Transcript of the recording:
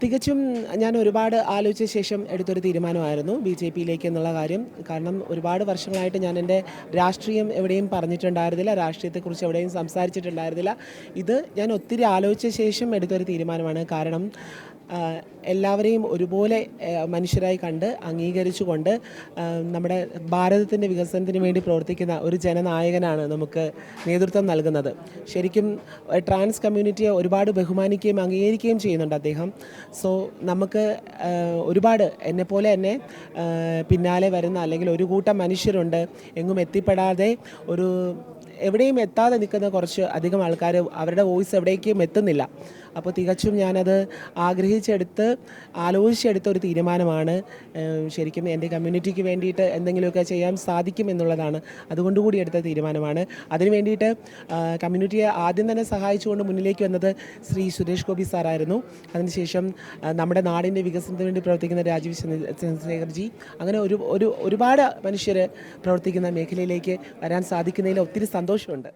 തികച്ചും ഞാൻ ഒരുപാട് ആലോചിച്ച ശേഷം എടുത്തൊരു തീരുമാനമായിരുന്നു BJP-യിലേക്ക് എന്നുള്ള കാര്യം. കാരണം ഒരുപാട് വർഷങ്ങളായിട്ട് ഞാൻ എൻ്റെ രാഷ്ട്രീയം എവിടെയും പറഞ്ഞിട്ടുണ്ടായിരുന്നില്ല, രാഷ്ട്രീയത്തെക്കുറിച്ച് എവിടെയും സംസാരിച്ചിട്ടുണ്ടായിരുന്നില്ല. ഇത് ഞാൻ ഒത്തിരി ആലോചിച്ച ശേഷം എടുത്തൊരു തീരുമാനമാണ്. കാരണം എല്ലാവരെയും ഒരുപോലെ മനുഷ്യരായി കണ്ട് അംഗീകരിച്ചുകൊണ്ട് നമ്മുടെ ഭാരതത്തിൻ്റെ വികസനത്തിന് വേണ്ടി പ്രവർത്തിക്കുന്ന ഒരു ജനനായകനാണ് നമുക്ക് നേതൃത്വം നൽകുന്നത്. ശരിക്കും ട്രാൻസ് കമ്മ്യൂണിറ്റിയെ ഒരുപാട് ബഹുമാനിക്കുകയും അംഗീകരിക്കുകയും ചെയ്യുന്നുണ്ട് അദ്ദേഹം. സോ നമുക്ക് ഒരുപാട് എന്നെപ്പോലെ തന്നെ പിന്നാലെ വരുന്ന അല്ലെങ്കിൽ ഒരു കൂട്ടം മനുഷ്യരുണ്ട്, എങ്ങും എത്തിപ്പെടാതെ എവിടെയും എത്താതെ നിൽക്കുന്ന കുറച്ച് അധികം ആൾക്കാർ, അവരുടെ വോയിസ് എവിടേക്കും എത്തുന്നില്ല. അപ്പോൾ തികച്ചും ഞാനത് ആലോചിച്ചെടുത്ത ഒരു തീരുമാനമാണ്. ശരിക്കും എൻ്റെ കമ്മ്യൂണിറ്റിക്ക് വേണ്ടിയിട്ട് എന്തെങ്കിലുമൊക്കെ ചെയ്യാൻ സാധിക്കുമെന്നുള്ളതാണ്, അതുകൊണ്ടുകൂടി എടുത്ത തീരുമാനമാണ്. അതിന് വേണ്ടിയിട്ട് കമ്മ്യൂണിറ്റിയെ ആദ്യം തന്നെ സഹായിച്ചുകൊണ്ട് മുന്നിലേക്ക് വന്നത് ശ്രീ സുരേഷ് ഗോപി സാറായിരുന്നു. അതിനുശേഷം നമ്മുടെ നാടിൻ്റെ വികസനത്തിന് വേണ്ടി പ്രവർത്തിക്കുന്ന രാജീവ് ചന്ദ്രശേഖർജി, അങ്ങനെ ഒരുപാട് മനുഷ്യർ പ്രവർത്തിക്കുന്ന മേഖലയിലേക്ക് വരാൻ സാധിക്കുന്നതിൽ ഒത്തിരി സന്തോഷമുണ്ട്.